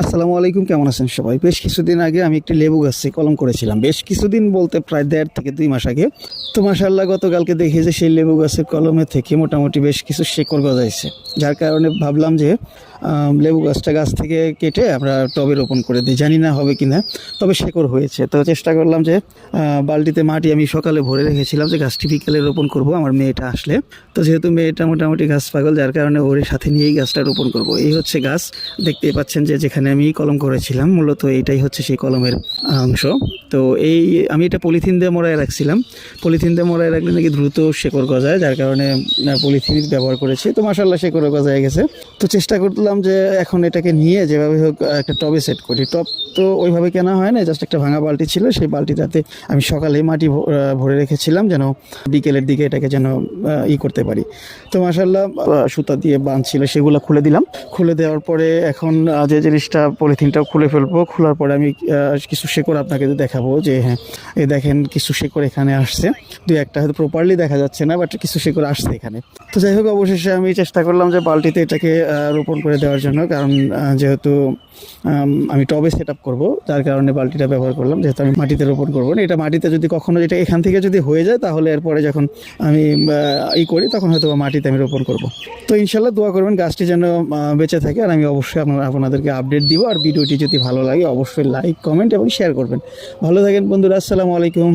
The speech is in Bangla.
আসসালামু আলাইকুম, কেমন আছেন সবাই? বেশ কিছুদিন আগে আমি একটি লেবু গাছে কলম করেছিলাম। বেশ কিছুদিন বলতে প্রায় 1.5 থেকে 2 মাস আগে। তো মাশাআল্লাহ গতকালকে দেখি যে সেই লেবু গাছের কলমে থেকে মোটামুটি বেশ কিছু শেকড় গজাইছে। যার কারণে ভাবলাম যে লেবু গাছটা গাছ থেকে কেটে আমরা টবে রোপণ করে দিই। জানি না হবে কিনা, তবে শেকড় হয়েছে। তো চেষ্টা করলাম যে বালতিতে মাটি আমি সকালে ভরে রেখেছিলাম যে গাছটি বিকেলে রোপণ করব আমার মেয়েটা আসলে। তো যেহেতু মেয়েটা মোটামুটি গাছ পাগল, যার কারণে ওর সাথে নিয়েই গাছটা রোপণ করব। এই হচ্ছে গাছ, দেখতেই পাচ্ছেন যে যেখানে আমি কলম করেছিলাম মূলত এইটাই হচ্ছে সেই কলমের অংশ। তো এই আমি এটা পলিথিন দিয়ে মোড়ায় রাখছিলাম। পলিথিন দিয়ে মোড়ায় রাখলে নাকি দ্রুত শেকড় গজায়, যার কারণে পলিথিন ব্যবহার করেছি। তো মাশাআল্লাহ শেকড় গজায় গেছে। তো চেষ্টা করলাম যে এখন এটাকে নিয়ে যেভাবে হোক একটা টবে সেট করি। টব তো ওইভাবে কেনা হয় না, জাস্ট একটা ভাঙা বালতি ছিল, সেই বালতিটাতে আমি সকালে মাটি ভরে রেখেছিলাম যেন বিকেলের দিকে এটাকে যেন করতে পারি। তো মাশাআল্লাহ সুতা দিয়ে বাঁধছিল, সেগুলো খুলে দিলাম। খুলে দেওয়ার পরে এখন যে জিনিসটা পলিথিনটাও খুলে ফেলবো। খোলার পরে আমি কিছু শেকড় আপনাকে দেখাবো যে হ্যাঁ, এই দেখেন কিছু শেকড় এখানে আসছে। দুই একটা হয়তো প্রপারলি দেখা যাচ্ছে না, বাট কিছু শেকড় আসছে এখানে। তো যাই হোক, অবশেষে আমি চেষ্টা করলাম যে বালতিতে এটাকে রোপণ করে দেওয়ার জন্য, কারণ যেহেতু আমি টবে সেট আপ করবো, যার কারণে বালতিটা ব্যবহার করলাম। যেহেতু আমি মাটিতে রোপণ করবো না, এটা মাটিতে যদি কখনো এটা এখান থেকে যদি হয়ে যায়, তাহলে এরপরে যখন আমি করি তখন হয়তো মাটিতে আমি রোপণ করব। তো ইনশাল্লাহ দোয়া করবেন গাছটি যেন বেঁচে থাকে, আর আমি অবশ্যই আপনাদেরকে আপডেট দিব। আর ভিডিওটি যদি ভালো লাগে অবশ্যই লাইক, কমেন্ট এবং শেয়ার করবেন। ভালো থাকেন বন্ধুরা, আসসালামু আলাইকুম।